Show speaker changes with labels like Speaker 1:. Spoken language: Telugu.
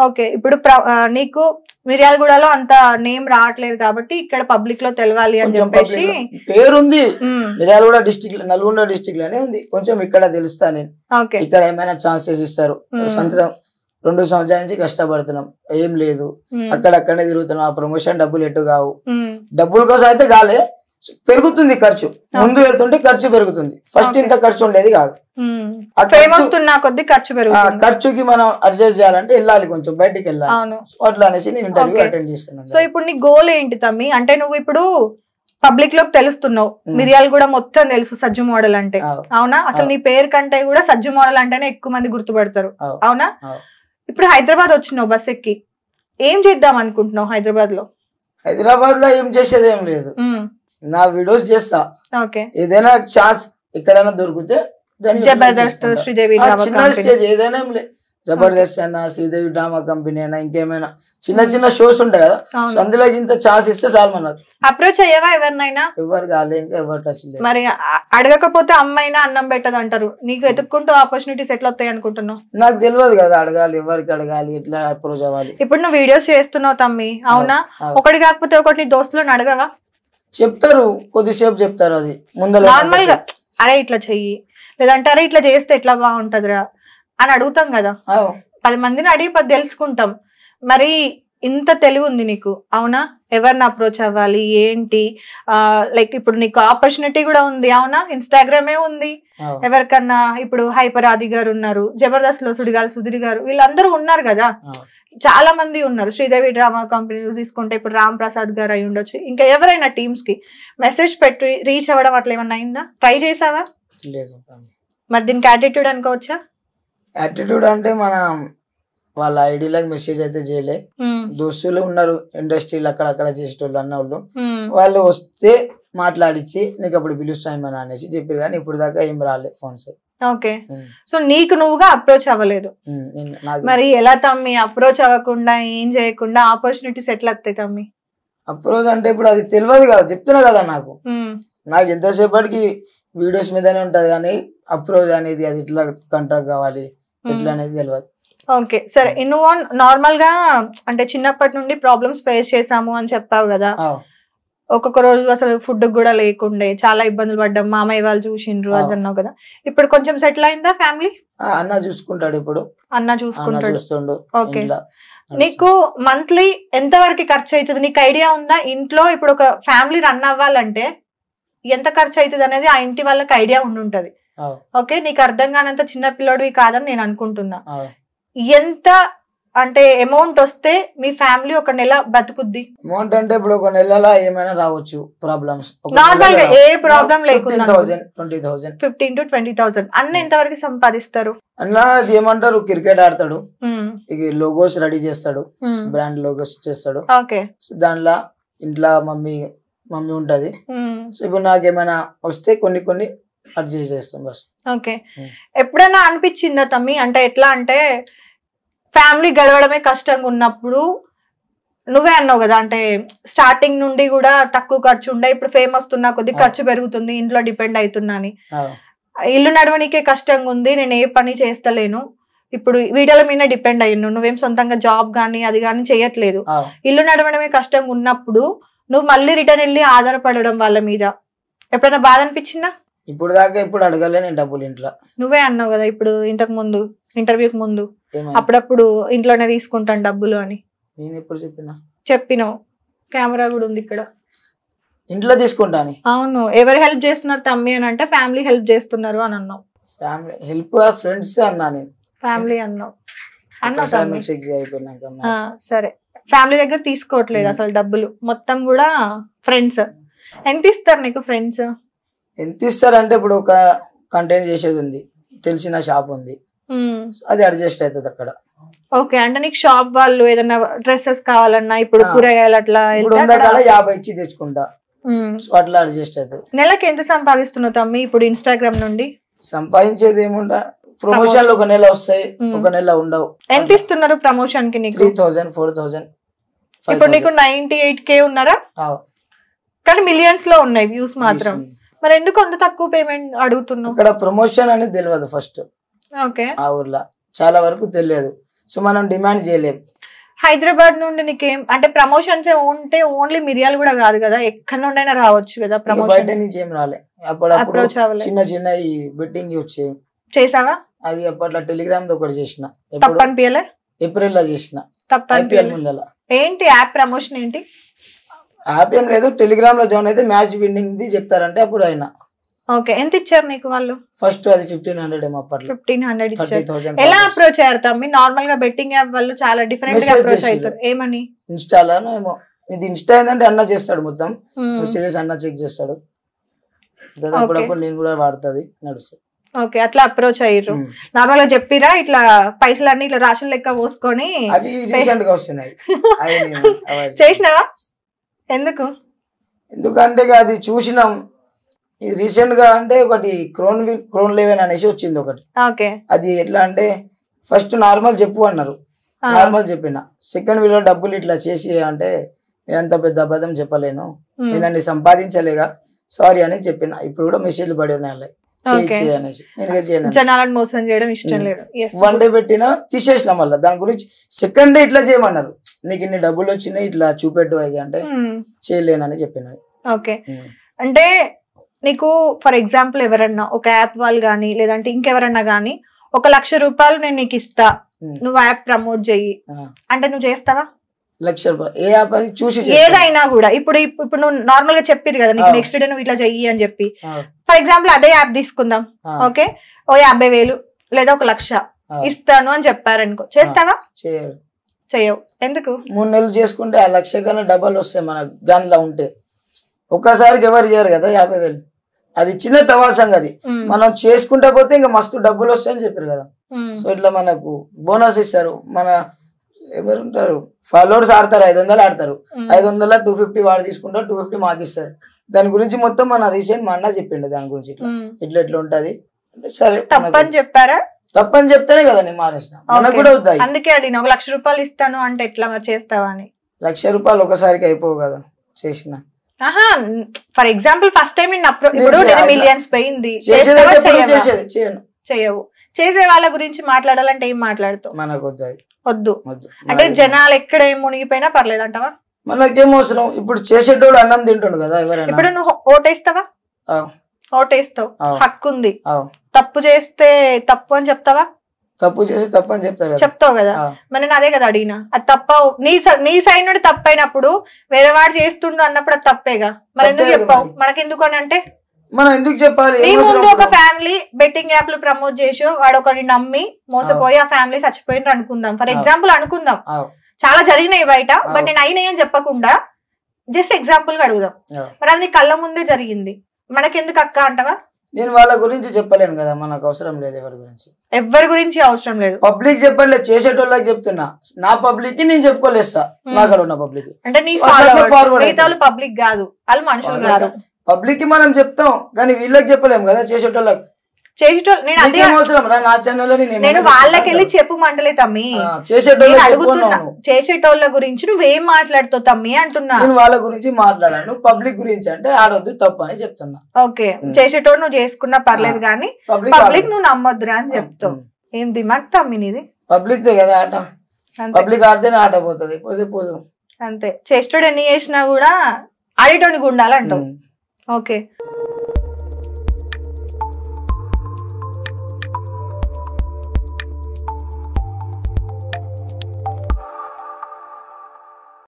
Speaker 1: ఓకే ఇప్పుడు నీకు మిర్యాలగూడలో అంత నేమ్ రావట్లేదు కాబట్టి ఇక్కడ పబ్లిక్ లో తెలవాలి అని చెప్పేసి
Speaker 2: పేరుంది. మిర్యాలగూడ డిస్ట్రిక్ట్ నల్గొండ డిస్ట్రిక్ట్ లోనే ఉంది. కొంచెం ఇక్కడ తెలుస్తా నేను. ఇక్కడ ఏమైనా ఛాన్సెస్ ఇస్తారు. సంవత్సరం 2 సంవత్సరాల నుంచి కష్టపడుతున్నాం, ఏం లేదు, అక్కడక్కడనే తిరుగుతున్నాం. ఆ ప్రమోషన్ డబ్బులు ఎటు కావు. డబ్బుల కోసం అయితే కాలే, పెరుగుతుంది ఖర్చు. ముందు వెళ్తుంటే ఖర్చు పెరుగుతుంది. ఫస్ట్ ఇంత ఖర్చు ఉండేది కాదు. ఖర్చుకి మనం అడ్జస్ట్ చేయాలంటే వెళ్ళాలి, కొంచెం బయటికి వెళ్ళాలి. అట్లా అనేసి నేను ఇంటర్వ్యూ అటెండ్ చేస్తున్నాను.
Speaker 1: సో ఇప్పుడు నీ గోల్ ఏంటి తమ్మి? అంటే నువ్వు ఇప్పుడు పబ్లిక్ లోకి తెలుస్తున్నావు, మిరియాలు కూడా మొత్తం తెలుసు సజ్జు మోడల్ అంటే, అవునా? అసలు నీ పేరు కంటే కూడా సజ్జు మోడల్ అంటేనే ఎక్కువ మంది గుర్తుపడతారు, అవునా? ఇప్పుడు హైదరాబాద్ వచ్చినావు బస్ ఎక్కి, ఏం చేద్దాం అనుకుంటున్నావు హైదరాబాద్ లో?
Speaker 2: హైదరాబాద్ లో ఏం చేసేది ఏం లేదు, నా వీడియోస్ చేస్తా. ఏదైనా ఛాన్స్ ఎక్కడైనా దొరికితే
Speaker 1: జబర్దస్త్, శ్రీదేవి
Speaker 2: చిన్న స్టేజ్ ఏదైనా ఏం లేదు, జబర్దస్త్ అయినా శ్రీదేవి డ్రామా కంపెనీ అయినా ఇంకేమైనా చిన్న చిన్న షోస్ ఉంటాయి కదా, అందులో ఇంత ఛాన్స్ ఇస్తే చాలు మనకు.
Speaker 1: అప్రోచ్ అయ్యావా ఎవరినైనా?
Speaker 2: ఎవరు కాలే, ఇంకా ఎవరు టచ్ లేదు.
Speaker 1: మరి అడగకపోతే అమ్మైనా అన్నం పెట్టదు అంటారు. నీకు వెతుక్కుంటూ ఆపర్చునిటీస్ ఎట్లా వస్తాయి అనుకుంటున్నావు?
Speaker 2: నాకు తెలియదు కదా, అడగాలి, ఎవరికి అడగాలి, ఎట్లా అప్రోచ్ అవ్వాలి.
Speaker 1: ఇప్పుడు నువ్వు వీడియోస్ చేస్తున్నావు తమ్మి, అవునా? ఒకటి కాకపోతే ఒకటి నీ దోస్తులను అడగవా?
Speaker 2: చెప్తారు, కొద్దిసేపు చెప్తారు. అది ముందు
Speaker 1: నార్మల్ గా అరే ఇట్లా చెయ్యి, లేదంటే అరే ఇట్లా చేస్తే ఎట్లా బాగుంటదిరా అని అడుగుతాం కదా. 10 మందిని అడిగి 10 తెలుసుకుంటాం. మరి ఇంత తెలివి ఉంది నీకు, అవునా? ఎవరిని అప్రోచ్ అవ్వాలి ఏంటి, లైక్ ఇప్పుడు నీకు ఆపర్చునిటీ కూడా ఉంది, అవునా? ఇన్స్టాగ్రామే ఉంది. ఎవరికన్నా ఇప్పుడు హైపర్ ఆది గారు ఉన్నారు, జబర్దస్త్ లో సుడిగాలి సుధీర్ గారు, వీళ్ళందరూ ఉన్నారు కదా, చాలా మంది ఉన్నారు. శ్రీదేవి డ్రామా కంపెనీ తీసుకుంటే ఇప్పుడు రామ్ ప్రసాద్ గారు అయి ఉండొచ్చు. ఇంకా ఎవరైనా టీమ్స్ కి మెసేజ్ పెట్టి రీచ్ అవ్వడం అట్లా ఏమన్నా అయిందా? ట్రై చేసావా? మరి దీనికి యాటిట్యూడ్ అనుకోవచ్చా?
Speaker 2: యాటిట్యూడ్ అంటే మన వాళ్ళ ఐడీలకు మెసేజ్ అయితే చేయలే. దోస్తులు ఉన్నారు ఇండస్ట్రీలో అక్కడక్కడ చేసేటోళ్ళు అన్న వాళ్ళు, వాళ్ళు వస్తే మాట్లాడిచ్చి నీకు అప్పుడు పిలుస్తామని అనేసి చెప్పారు. కానీ ఇప్పుడు దాకా ఏం రాలే ఫోన్స్.
Speaker 1: ఓకే, సో నీకు నువ్వుగా అప్రోచ్ అవ్వలేదు. మరి ఎలా తమ్మి అప్రోచ్ అవ్వకుండా ఏం చేయకుండా ఆపర్చునిటీస్ ఎట్లా వస్తాయి తమ్మి?
Speaker 2: అప్రోచ్ అంటే ఇప్పుడు అది తెలియదు కదా, చెప్తున్నా కదా. నాకు ఎంతసేపటికి వీడియోస్ మీదనే ఉంటది, కానీ అప్రోచ్ అనేది అది ఇట్లా కాంట్రాక్ట్ కావాలి ఇట్లా అనేది తెలియదు.
Speaker 1: ఓకే సరే, నువ్వు నార్మల్ గా అంటే చిన్నప్పటి నుండి ప్రాబ్లమ్స్ ఫేస్ చేసాము అని చెప్పావు కదా. ఒక్కొక్క రోజు అసలు ఫుడ్ కూడా లేకుండే చాలా ఇబ్బందులు పడ్డాం, మామయ్య వాళ్ళు చూసిండ్రు అది అన్నావు కదా. ఇప్పుడు కొంచెం సెటిల్ అయిందా ఫ్యామిలీ?
Speaker 2: అన్న చూసుకుంటాడు, ఇప్పుడు
Speaker 1: అన్న చూసుకుంటాడు. ఓకే, నీకు మంత్లీ ఎంత వరకు ఖర్చు అవుతుంది నీకు ఐడియా ఉందా? ఇంట్లో ఇప్పుడు ఒక ఫ్యామిలీ రన్ అవ్వాలంటే ఎంత ఖర్చు అవుతుంది అనేది ఆ ఇంటి వాళ్ళకి ఐడియా ఉండుంటది. ఓకే, నీకు అర్థం కానంత చిన్న పిల్లడివి కాదని నేను అనుకుంటున్నా. ఎంత అంటే అమౌంట్ వస్తే మీ ఫ్యామిలీ ఒక నెల బతుకుద్ది?
Speaker 2: అమౌంట్ అంటే ఇప్పుడు ఒక నెలలో ఏమైనా రావచ్చు ప్రాబ్లమ్స్,
Speaker 1: నార్మల్ గా ఏ ప్రాబ్లం లేకుండా
Speaker 2: 15,000
Speaker 1: 15 to 20,000 అన్న ఎంత వరకు సంపాదిస్తారు?
Speaker 2: అన్న అది ఏమంటారు, క్రికెట్ ఆడతాడు, ఇక లోగోస్ రెడీ చేస్తాడు, బ్రాండ్ లోగోస్ చేస్తాడు.
Speaker 1: ఓకే,
Speaker 2: దానిలో ఇంట్లో మమ్మీ ఉంటది. సో ఇప్పుడు నాకేమైనా వస్తే కొన్ని అడ్జస్ట్ చేస్తాం బస్.
Speaker 1: ఓకే, ఎప్పుడైనా అనిపించిందా తమ్మి అంటే ఎట్లా అంటే ఫ్యామిలీ గడవడమే కష్టంగా ఉన్నప్పుడు? నువ్వే అన్నావు కదా అంటే స్టార్టింగ్ నుండి కూడా తక్కువ ఖర్చు ఉండే, ఇప్పుడు ఫేమస్ ఉన్నా కొద్ది ఖర్చు పెరుగుతుంది, ఇంట్లో డిపెండ్ అవుతున్నా అని, ఇల్లు నడవనికే కష్టంగా ఉంది, నేను ఏ పని చేస్తలేను, ఇప్పుడు వీడియోల మీద డిపెండ్ అయ్యాను, నువ్వేం సొంతంగా జాబ్ గానీ అది గానీ చేయట్లేదు, ఇల్లు నడవడమే కష్టంగా ఉన్నప్పుడు నువ్వు మళ్ళీ రిటర్న్ వెళ్ళి ఆధారపడడం వాళ్ళ మీద ఎప్పుడైనా బాధ అనిపించిందా?
Speaker 2: ఇప్పుడు దాకా ఇప్పుడు అడగలే నేను డబ్బులు ఇంట్లో.
Speaker 1: నువ్వే అన్నావు కదా ఇప్పుడు ఇంతకు ముందు ఇంటర్వ్యూకి ముందు అప్పుడప్పుడు ఇంట్లోనే తీసుకుంటాను డబ్బులు అని.
Speaker 2: నేను ఎప్పుడు
Speaker 1: చెప్పినావు, కెమెరా కూడా ఉంది ఇక్కడ.
Speaker 2: ఇంట్లో తీసుకుంటాను.
Speaker 1: అవును, ఎవరు హెల్ప్ చేస్తున్నారు తమ్మి అని అంటే ఫ్యామిలీ హెల్ప్ చేస్తున్నారు అని అన్నావు.
Speaker 2: ఫ్యామిలీ హెల్ప్ ఫ్రెండ్స్ అన్నా, నేను
Speaker 1: ఫ్యామిలీ అన్నావు. సరే, ఫ్యామిలీ దగ్గర తీసుకోవట్లేదు అసలు డబ్బులు, మొత్తం కూడా ఫ్రెండ్స్. ఎంత ఇస్తారు నీకు ఫ్రెండ్స్?
Speaker 2: ఎంత ఇస్తారు అంటే ఇప్పుడు ఒక కంటెంట్ చేసేది ఉంది, తెలిసిన షాప్ ఉంది, అది అడ్జస్ట్ అవుతుంది అక్కడ.
Speaker 1: ఓకే, అంటే నీకు షాప్ వాళ్ళు ఏదైనా డ్రెస్సెస్ కావాలన్నా ఇప్పుడు కూరగాయలు అట్లా
Speaker 2: 50 ఇచ్చి తెచ్చుకుంటా, అట్లా అడ్జస్ట్ అవుతుంది.
Speaker 1: నెలకి ఎంత సంపాదిస్తున్నావు తమ్మి ఇప్పుడు ఇన్స్టాగ్రామ్ నుండి?
Speaker 2: సంపాదించేది ఏముంటా, ప్రమోషన్లు ఒక నెల వస్తాయి, ఒక నెల ఉండవు.
Speaker 1: ఎంత ఇస్తున్నారు ప్రమోషన్ కి? నీకు
Speaker 2: 3,000 4,000.
Speaker 1: ఇప్పుడు నీకు 98K ఉన్నారా? కానీ మిలియన్స్ లో ఉన్నాయి వ్యూస్ మాత్రం. మరి ఎందుకు అంత తక్కువ పేమెంట్ అడుగుతున్నావు?
Speaker 2: ఇక్కడ ప్రమోషన్ అనేది తెలియదు ఫస్ట్.
Speaker 1: ఓకే,
Speaker 2: ఆ ఊర్లో చాలా వరకు తెలియదు. సో మనం డిమాండ్ చేయలేం.
Speaker 1: హైదరాబాద్ నుండి నీకేం అంటే ప్రమోషన్స్ ఉంటే ఓన్లీ మిరియాలు కూడా కాదు కదా, ఎక్కడ నుండైనా రావచ్చు కదా ప్రమోషన్.
Speaker 2: బయట నుంచి ఏం రాలే. అప్పుడప్పుడు చిన్న చిన్న ఈ బెట్టింగ్ వచ్చేవి.
Speaker 1: చేసావా?
Speaker 2: అది అప్పట్లో టెలిగ్రామ్ తో ఒకటి చేసిన.
Speaker 1: తప్పనిపియలే?
Speaker 2: ఏప్రిల్ లో చేసిన.
Speaker 1: తప్పనిపియలే
Speaker 2: ముందల.
Speaker 1: ఏంటి యాప్ ప్రమోషన్ ఏంటి?
Speaker 2: యాప్ ఏం లేదు, టెలిగ్రామ్ లో జాయిన్ అయితే మ్యాచ్ విన్నింగ్ చెప్తారంటే అప్పుడు అయినా.
Speaker 1: ఓకే, ఎంత ఇచ్చారు నీకు వాళ్ళు?
Speaker 2: ఫస్ట్ అది 1500 ఏమో అప్పట్లో.
Speaker 1: 1500 ఇచ్చారు. ఎలా అప్రోచ్ అయ్యారు? మీ నార్మల్ గా బెట్టింగ్ యాప్ వాళ్ళు చాలా డిఫరెంట్ గా అప్రోచ్ అవుతారు. ఏమని?
Speaker 2: ఇన్స్టాలోనో ఏమో. ఇది ఇన్స్టా ఏంటంటే అన్న చేస్తాడు మొత్తం మెసేజెస్, అన్న చెక్ చేస్తాడు. అప్పుడప్పుడు నేను కూడా వాడుతుంది, నడుస్తుంది.
Speaker 1: ఓకే, అట్లా అప్రోచ్ అయ్యారు. నార్మల్ గా చెప్పిరా ఇట్లా పైసలన్నీ ఇట్లా రాషన్ లెక్క పోసుకొని?
Speaker 2: అవి రీసెంట్ గా వస్తున్నాయి.
Speaker 1: చేసినావా? ఎందుకు?
Speaker 2: ఎందుకంటే అది చూసినాం రీసెంట్ గా. అంటే ఒకటి క్రోన్ 11 అనేసి వచ్చింది ఒకటి. అది ఎట్లా అంటే ఫస్ట్ నార్మల్ చెప్పు అన్నారు, నార్మల్ చెప్పిన. సెకండ్ వీడియో డబ్బులు ఇట్లా చేసి అంటే నేనంత పెద్ద అబద్ధం చెప్పలేను, నేను సంపాదించలేగా, సారీ అని చెప్పిన. ఇప్పుడు కూడా మెసేజ్లు పడి ఉన్నాయి అనేసి.
Speaker 1: జనాలను మోసం చేయడం ఇష్టం లేదు.
Speaker 2: 1 డే పెట్టినా తీసేసిన. మళ్ళీ దాని గురించి సెకండ్ డే ఇట్లా చేయమన్నారు, నీకు ఇన్ని డబ్బులు వచ్చినాయి ఇట్లా చూపెట్టు అది అంటే చేయలేనని చెప్పిన.
Speaker 1: ఓకే, అంటే నీకు ఫర్ ఎగ్జాంపుల్ ఎవరన్నా ఒక యాప్ వాళ్ళు కానీ లేదంటే ఇంకెవరన్నా కానీ 1,00,000 రూపాయలు నేను నీకు ఇస్తా, నువ్వు యాప్ ప్రమోట్ చెయ్యి అంటే నువ్వు చేస్తావా?
Speaker 2: 1,00,000 రూపాయలు ఏ యాప్ అని చూసి?
Speaker 1: ఏదైనా కూడా. ఇప్పుడు నువ్వు నార్మల్ గా చెప్పిరు కదా నీకు నెక్స్ట్ డే నువ్వు ఇట్లా చెయ్యి అని చెప్పి. ఫర్ ఎగ్జాంపుల్ అదే యాప్ తీసుకుందాం. ఓకే, ఓ 50,000 లేదా 1,00,000 ఇస్తాను అని చెప్పారనుకో, చేస్తావా? చెయ్యవు. ఎందుకు?
Speaker 2: 3 నెలలు చేసుకుంటే ఆ 1,00,000 కన్నా డబల్ వస్తాయి మన దానిలో ఉంటే. ఒక్కసారికి ఎవరు చేయరు కదా 50,000. అది చిన్న తవాసంగా అది మనం చేసుకుంటా పోతే ఇంకా మస్తు డబ్బులు వస్తాయని చెప్పారు కదా. సో ఇట్లా మనకు బోనస్ ఇస్తారు. మన ఎవరు ఉంటారు ఫాలోవర్స్ ఆడతారు, 500 ఆడతారు, 500 250 వాడు తీసుకుంటారు, 250 మాకు ఇస్తారు. దాని గురించి మొత్తం మన రీసెంట్ మా అన్న చెప్పిండు దాని గురించి. ఇట్లా ఇట్లా ఉంటది. సరే
Speaker 1: తప్పని చెప్పారా?
Speaker 2: తప్పని చెప్తేనే కదా నేను మానేసిన. మనకు కూడా అవుతాయి.
Speaker 1: అందుకే అడిగిన 1,00,000 రూపాయలు ఇస్తాను అంటే ఎట్లా మరి చేస్తావా అని.
Speaker 2: 1,00,000 రూపాయలు ఒకసారికి అయిపోవు కదా చేసిన.
Speaker 1: ఫర్ ఎగ్జాంపుల్ ఫస్ట్ టైం ఇప్పుడు మిలియన్స్ పోయింది, చేయవు. చేసే వాళ్ళ గురించి మాట్లాడాలంటే ఏం మాట్లాడుతావు?
Speaker 2: మనకు
Speaker 1: వద్దు. అంటే జనాలు ఎక్కడ ఏం మునిగిపోయినా పర్లేదు అంటావా?
Speaker 2: మనకేం అవసరం. ఇప్పుడు చేసేటోడు అన్నం తింటుండు కదా ఎవరైనా.
Speaker 1: ఇప్పుడు నువ్వు ఓటేస్తావా? ఓటేస్తావు, హక్కు ఉంది. తప్పు చేస్తే తప్పు అని చెప్తావా?
Speaker 2: తప్పు చేసి తప్పు అని
Speaker 1: చెప్తావు కదా. మరి నేను అదే కదా అడిగినా. అది తప్ప నీ సైడ్ నుండి తప్పైనప్పుడు వేరే వాడు చేస్తుండు అన్నప్పుడు అది తప్పేగా. మరి ఎందుకు చెప్పావు? మనకెందుకు అని అంటే
Speaker 2: మనం ఎందుకు చెప్పాలి?
Speaker 1: నీ ముందు ఒక ఫ్యామిలీ బెట్టింగ్ యాప్లు ప్రమోట్ చేసి వాడు ఒకటి నమ్మి మోసపోయి ఆ ఫ్యామిలీ చచ్చిపోయినరు అనుకుందాం, ఫర్ ఎగ్జాంపుల్ అనుకుందాం. చాలా జరిగినాయి బయట, బట్ నేను అయినాయి అని చెప్పకుండా జస్ట్ ఎగ్జాంపుల్ గా అడుగుదాం. మరి అది కళ్ళ ముందే జరిగింది, మనకెందుకు అక్క అంటవా?
Speaker 2: నేను వాళ్ళ గురించి చెప్పలేను కదా, మనకు అవసరం లేదు.
Speaker 1: ఎవరి గురించి అవసరం లేదు.
Speaker 2: పబ్లిక్ చెప్పలేదు, చేసేటోళ్ళకి చెప్తున్నా. నా పబ్లిక్ కి నేను చెప్పుకోలేస్తా, నాకు ఉన్న పబ్లిక్
Speaker 1: అంటే నీ ఫాలోవర్స్ పబ్లిక్ కాదు, వాళ్ళు మనుషులు కాదు.
Speaker 2: పబ్లిక్ కి మనం చెప్తాం కానీ వీళ్ళకి చెప్పలేము కదా చేసేటోళ్ళకి.
Speaker 1: నేను వాళ్ళకెళ్ళి చెప్పమంటలే తమ్మి, చేసేటోళ్ళ గురించి నువ్వేం మాట్లాడుతావు తమ్మి అంటున్నా.
Speaker 2: నేను వాళ్ళ గురించి మాట్లాడాను, పబ్లిక్ గురించి అంటే ఆడొద్దు తప్పు అని చెప్తున్నా.
Speaker 1: ఓకే, చేసేటోడు నువ్వు చేసుకున్నా పర్లేదు కానీ పబ్లిక్ నువ్వు నమ్మొద్దురా అని చెప్తావు. ఏం దిమాగ్ తమ్మి నీది?
Speaker 2: పబ్లిక్ దే కదా ఆట, పబ్లిక్ ఆడితేనే ఆట పోతుంది, పోతే పోదు
Speaker 1: అంతే. చేసేటోడు ఎన్ని చేసినా కూడా ఆడేటోనికి ఉండాలంటావు. ఓకే.